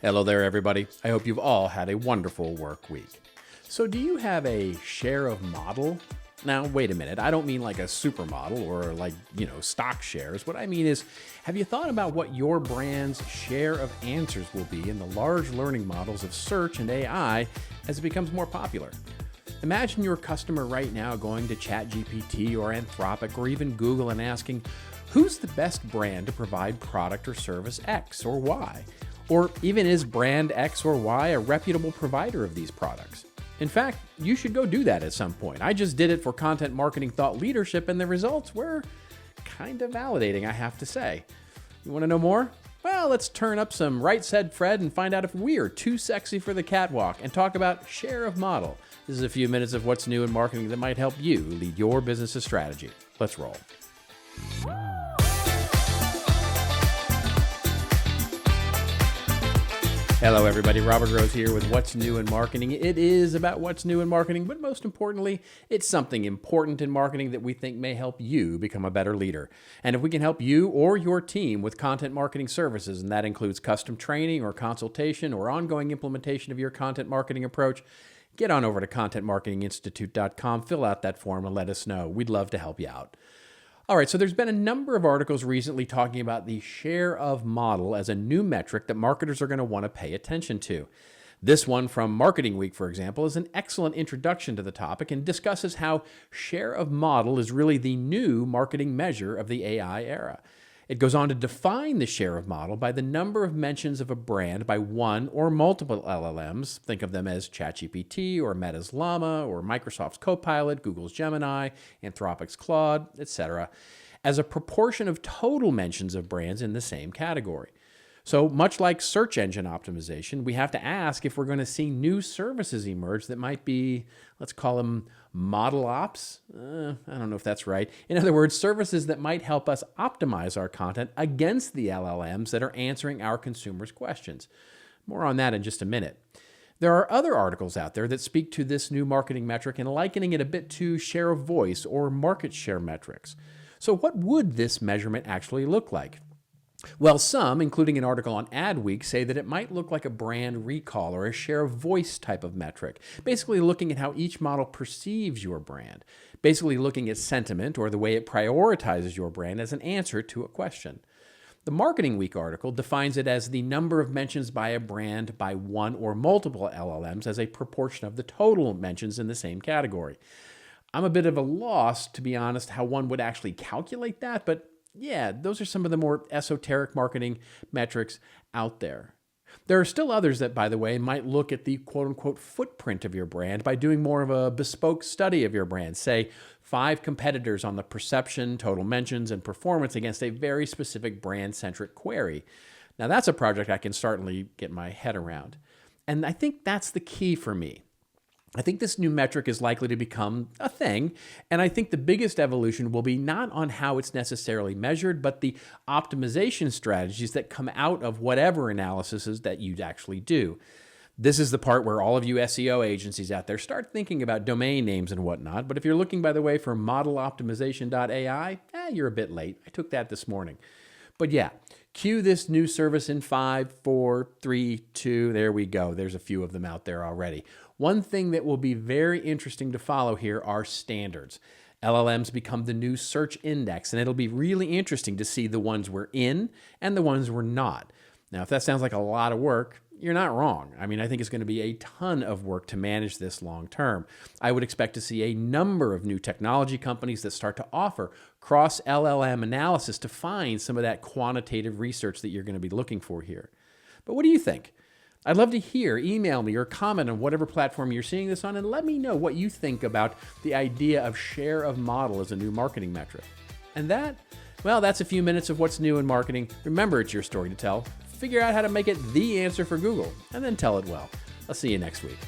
Hello there, everybody. I hope you've all had a wonderful work week. So, do you have a share of model? Now, wait a minute. I don't mean like a supermodel or like, stock shares. What I mean is, have you thought about what your brand's share of answers will be in the large learning models of search and AI as it becomes more popular? Imagine your customer right now going to ChatGPT or Anthropic or even Google and asking, who's the best brand to provide product or service X or Y? Or even is brand X or Y a reputable provider of these products? In fact, you should go do that at some point. I just did it for Content Marketing Thought Leadership, and the results were kind of validating, I have to say. You want to know more? Well, let's turn up some Right Said Fred and find out if we're too sexy for the catwalk and talk about share of model. This is a few minutes of what's new in marketing that might help you lead your business's strategy. Let's roll. Hello, everybody. Robert Rose here with What's New in Marketing. It is about what's new in marketing, but most importantly, it's something important in marketing that we think may help you become a better leader. And if we can help you or your team with content marketing services, and that includes custom training or consultation or ongoing implementation of your content marketing approach, get on over to contentmarketinginstitute.com, fill out that form, and let us know. We'd love to help you out. All right, so there's been a number of articles recently talking about the share of model as a new metric that marketers are going to want to pay attention to. This one from Marketing Week, for example, is an excellent introduction to the topic and discusses how share of model is really the new marketing measure of the AI era. It goes on to define the share of model by the number of mentions of a brand by one or multiple LLMs. Think of them as ChatGPT or Meta's Llama or Microsoft's Copilot, Google's Gemini, Anthropic's Claude, etc., as a proportion of total mentions of brands in the same category. So much like search engine optimization, we have to ask if we're going to see new services emerge that might be, let's call them model ops. I don't know if that's right. In other words, services that might help us optimize our content against the LLMs that are answering our consumers' questions. More on that in just a minute. There are other articles out there that speak to this new marketing metric and likening it a bit to share of voice or market share metrics. So what would this measurement actually look like? Well, some, including an article on Adweek, say that it might look like a brand recall or a share of voice type of metric, basically looking at how each model perceives your brand, basically looking at sentiment or the way it prioritizes your brand as an answer to a question. The Marketing Week article defines it as the number of mentions by a brand by one or multiple LLMs as a proportion of the total mentions in the same category. I'm a bit of a loss, to be honest, how one would actually calculate that, but yeah, those are some of the more esoteric marketing metrics out there. There are still others that, by the way, might look at the quote-unquote footprint of your brand by doing more of a bespoke study of your brand, say 5 competitors on the perception, total mentions, and performance against a very specific brand-centric query. Now, that's a project I can certainly get my head around. And I think that's the key for me. I think this new metric is likely to become a thing, and I think the biggest evolution will be not on how it's necessarily measured, but the optimization strategies that come out of whatever analysis is that you actually do. This is the part where all of you SEO agencies out there start thinking about domain names and whatnot, but if you're looking, by the way, for modeloptimization.ai, you're a bit late. I took that this morning. But yeah, cue this new service in 5, 4, 3, 2. There we go. There's a few of them out there already. One thing that will be very interesting to follow here are standards. LLMs become the new search index, and it'll be really interesting to see the ones we're in and the ones we're not. Now, if that sounds like a lot of work, you're not wrong. I mean, I think it's going to be a ton of work to manage this long term. I would expect to see a number of new technology companies that start to offer cross-LLM analysis to find some of that quantitative research that you're going to be looking for here. But what do you think? I'd love to hear. Email me or comment on whatever platform you're seeing this on and let me know what you think about the idea of share of model as a new marketing metric. And that's a few minutes of what's new in marketing. Remember, it's your story to tell. Figure out how to make it the answer for Google and then tell it well. I'll see you next week.